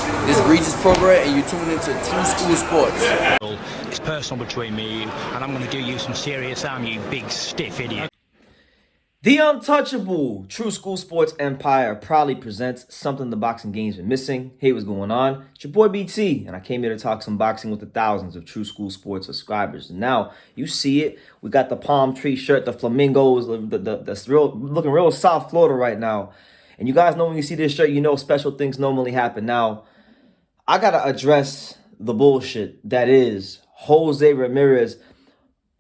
This is Regis Prograis, and you're tuning into True School Sports. It's personal between me and you, and I'm going to do you some serious harm, you big stiff idiot. The untouchable True School Sports Empire proudly presents something the boxing game's been missing. Hey, what's going on? It's your boy BT, and I came here to talk some boxing with the thousands of True School Sports subscribers. And now, you see it. We got the palm tree shirt, the flamingos, the real, looking real South Florida right now. And you guys know when you see this shirt, you know special things normally happen. Now, I got to address the bullshit that is Jose Ramirez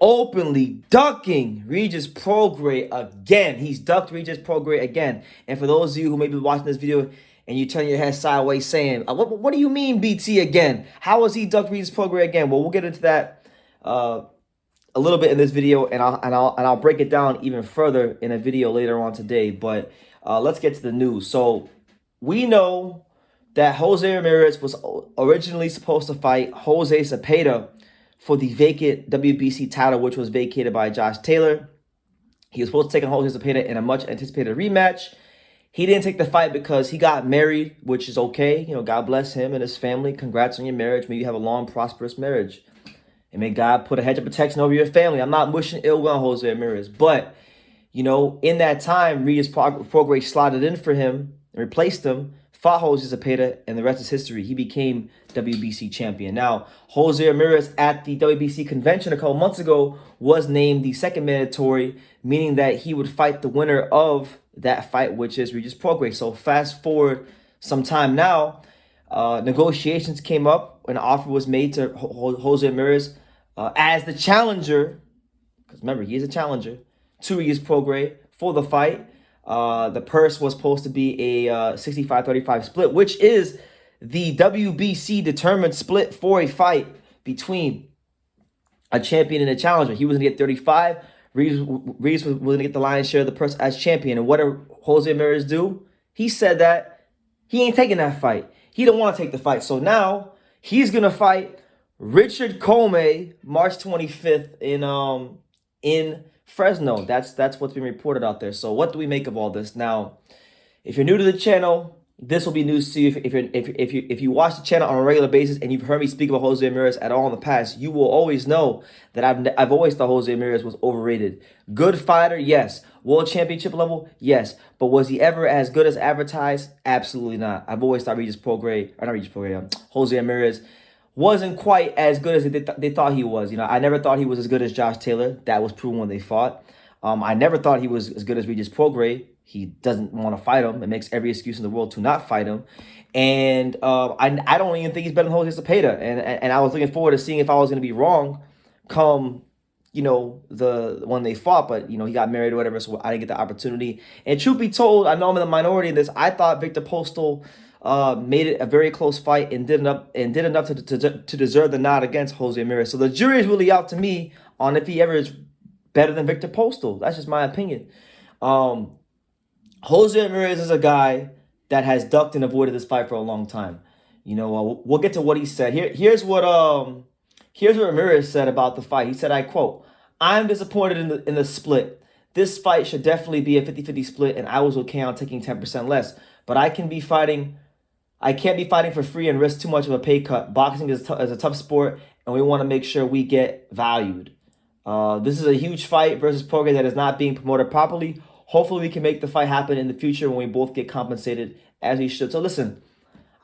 openly ducking Regis Prograis again. He's ducked Regis Prograis again. And for those of you who may be watching this video and you turn your head sideways saying, what do you mean BT again? How has he ducked Regis Prograis again? Well, we'll get into that a little bit in this video, and I'll break it down even further in a video later on today. But let's get to the news. So we know that Jose Ramirez was originally supposed to fight Jose Cepeda for the vacant WBC title, which was vacated by Josh Taylor. He was supposed to take on Jose Cepeda in a much-anticipated rematch. He didn't take the fight because he got married, which is okay. You know, God bless him and his family. Congrats on your marriage. May you have a long, prosperous marriage. And may God put a hedge of protection over your family. I'm not wishing ill will on Jose Ramirez. But, you know, in that time, Regis Prograis slotted in for him and replaced him, fought Jose Cepeda, and the rest is history. He became WBC champion. Now, Jose Ramirez at the WBC convention a couple months ago was named the second mandatory, meaning that he would fight the winner of that fight, which is Regis Prograis. So fast forward some time now, negotiations came up and an offer was made to Jose Ramirez as the challenger, because remember, he is a challenger, to Regis Prograis for the fight. The purse was supposed to be a 65-35 split, which is the WBC determined split for a fight between a champion and a challenger. He was going to get 35. Regis was going to get the lion's share of the purse as champion. And what did Jose Ramirez do? He said that he ain't taking that fight. He don't want to take the fight. So now he's going to fight Richard Comey March 25th in Fresno. That's what's been reported out there. So what do we make of all this? Now, if you're new to the channel, this will be news to you. If you watch the channel on a regular basis and you've heard me speak about Jose Ramirez at all in the past, you will always know that I've always thought Jose Ramirez was overrated. Good fighter, yes. World championship level, yes. But was he ever as good as advertised? Absolutely not. I've always thought Jose Ramirez wasn't quite as good as they thought he was. You know, I never thought he was as good as Josh Taylor. That was proven when they fought. I never thought he was as good as Regis Prograis. He doesn't want to fight him. It makes every excuse in the world to not fight him. And I don't even think he's better than Jose Cepeda. And I was looking forward to seeing if I was going to be wrong come, you know, when they fought. But, you know, he got married or whatever, so I didn't get the opportunity. And truth be told, I know I'm in the minority in this. I thought Victor Postal made it a very close fight and did enough to deserve the nod against Jose Ramirez. So the jury is really out to me on if he ever is better than Victor Postal. That's just my opinion. Jose Ramirez is a guy that has ducked and avoided this fight for a long time. You know, we'll get to what he said. Here's what Ramirez said about the fight. He said, I quote, "I'm disappointed in the split. This fight should definitely be a 50-50 split, and I was okay on taking 10% less. But I can't be fighting for free and risk too much of a pay cut. Boxing is a tough sport, and we want to make sure we get valued. This is a huge fight versus Prograis that is not being promoted properly. Hopefully we can make the fight happen in the future when we both get compensated as we should." So listen,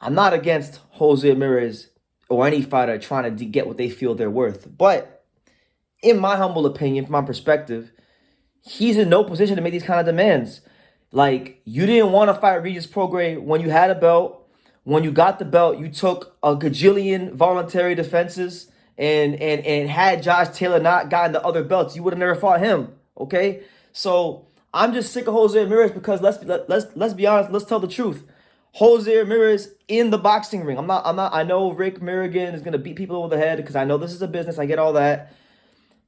I'm not against Jose Ramirez or any fighter trying to get what they feel they're worth. But in my humble opinion, from my perspective, he's in no position to make these kind of demands. Like, you didn't want to fight Regis Prograis when you had a belt. When you got the belt, you took a gajillion voluntary defenses and had Josh Taylor not gotten the other belts, you would have never fought him. Okay? So I'm just sick of Jose Ramirez because let's be honest, let's tell the truth. Jose Ramirez in the boxing ring. I know Rick Mirrigan is gonna beat people over the head because I know this is a business. I get all that.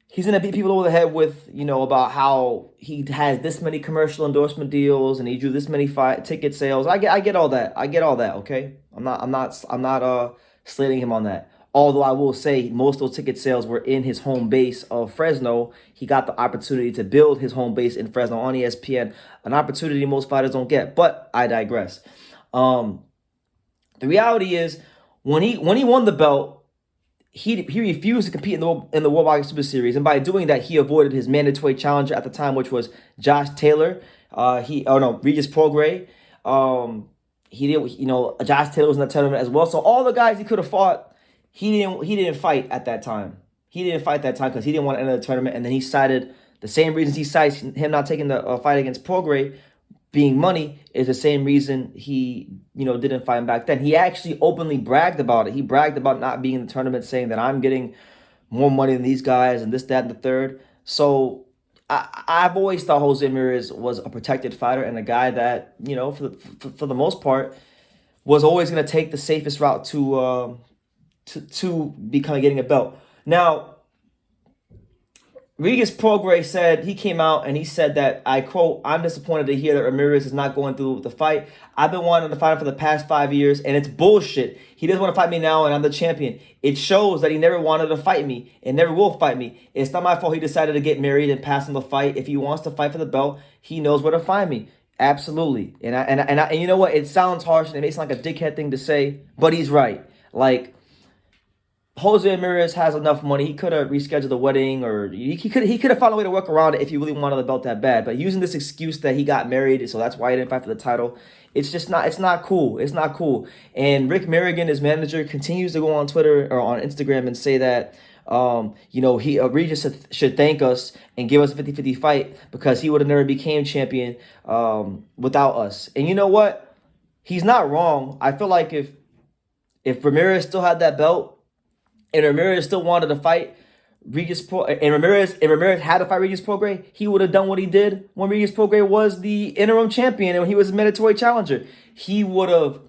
He's going to beat people over the head with, you know, about how he has this many commercial endorsement deals and he drew this many ticket sales. I get all that. I get all that, okay? I'm not slating him on that. Although I will say most of those ticket sales were in his home base of Fresno. He got the opportunity to build his home base in Fresno on ESPN, an opportunity most fighters don't get. But I digress. The reality is, when he won the belt, he refused to compete in the World Boxing Super Series, and by doing that, he avoided his mandatory challenger at the time, which was Josh Taylor. Regis Prograis. He didn't, Josh Taylor was in the tournament as well. So all the guys he could have fought, he didn't fight at that time. He didn't fight that time because he didn't want to enter the tournament, and then he cited the same reasons he cites him not taking the fight against Prograis being money is the same reason he, didn't fight him back then. He actually openly bragged about it. He bragged about not being in the tournament, saying that I'm getting more money than these guys and this, that, and the third. So I've always thought Jose Ramirez was a protected fighter and a guy that, for the most part, was always going to take the safest route to becoming getting a belt. Now, Regis Prograis said, he came out and he said that, I quote, "I'm disappointed to hear that Ramirez is not going through the fight. I've been wanting to fight him for the past 5 years, and it's bullshit. He doesn't want to fight me now, and I'm the champion. It shows that he never wanted to fight me and never will fight me. It's not my fault he decided to get married and pass on the fight. If he wants to fight for the belt, he knows where to find me." Absolutely. And you know what? It sounds harsh and it makes like a dickhead thing to say, but he's right. Like, Jose Ramirez has enough money. He could have rescheduled the wedding, or he could have found a way to work around it if he really wanted the belt that bad. But using this excuse that he got married, so that's why he didn't fight for the title, it's not cool. It's not cool. And Rick Merrigan, his manager, continues to go on Twitter or on Instagram and say that Regis should thank us and give us a 50-50 fight because he would have never became champion without us. And you know what? He's not wrong. I feel like if Ramirez still had that belt, and Ramirez still wanted to fight Ramirez had to fight Regis Prograis, he would have done what he did when Regis Prograis was the interim champion and when he was a mandatory challenger. He would have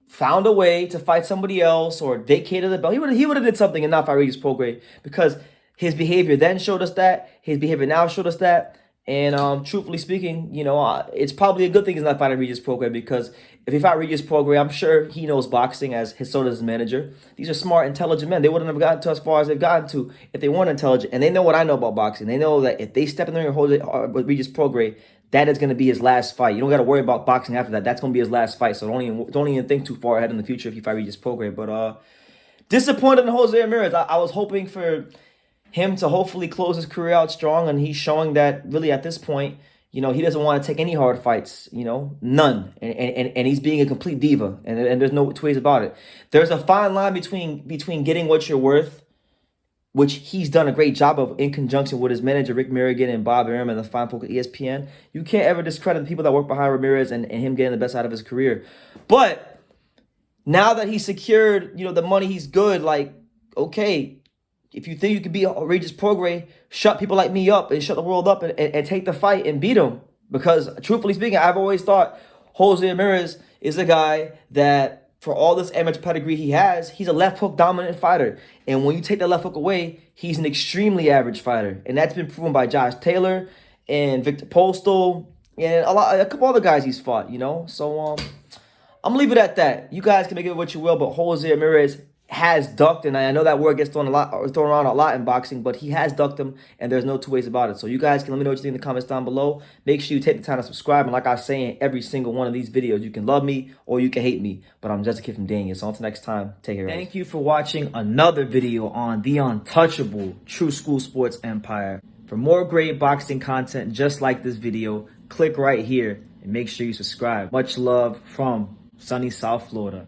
found a way to fight somebody else or vacated the belt. He would have did something and not fight Regis Prograis, because his behavior then showed us that. His behavior now showed us that. And truthfully speaking, it's probably a good thing he's not fighting Regis Prograis, because if he fought Regis Prograis, I'm sure he knows boxing, as so does his manager. These are smart, intelligent men. They wouldn't have gotten to as far as they've gotten to if they weren't intelligent. And they know what I know about boxing. They know that if they step in there and hold it with Regis Prograis, that is going to be his last fight. You don't got to worry about boxing after that. That's going to be his last fight. So don't even think too far ahead in the future if you fight Regis Prograis. But disappointed in Jose Ramirez. I was hoping for him to hopefully close his career out strong, and he's showing that really at this point, he doesn't want to take any hard fights, none. And he's being a complete diva, and there's no two ways about it. There's a fine line between getting what you're worth, which he's done a great job of in conjunction with his manager, Rick Merrigan, and Bob Arum, and the fine folk at ESPN. You can't ever discredit the people that work behind Ramirez and him getting the best out of his career. But now that he's secured, the money, he's good. Like, okay, if you think you can beat Regis Prograis, shut people like me up and shut the world up and take the fight and beat him. Because truthfully speaking, I've always thought Jose Ramirez is a guy that, for all this amateur pedigree he has, he's a left hook dominant fighter. And when you take the left hook away, he's an extremely average fighter. And that's been proven by Josh Taylor and Victor Postal and a couple other guys he's fought, So I'm going to leave it at that. You guys can make it what you will, but Jose Ramirez has ducked, and I know that word gets thrown around a lot in boxing, but he has ducked him, and there's no two ways about it. So you guys can let me know what you think in the comments down below. Make sure you take the time to subscribe, and like I say in every single one of these videos, you can love me or you can hate me, but I'm just a kid from Daniel. So until next time, take care, guys. Thank you for watching another video on the untouchable True School Sports Empire. For more great boxing content just like this video, click right here and make sure you subscribe. Much love from sunny South Florida.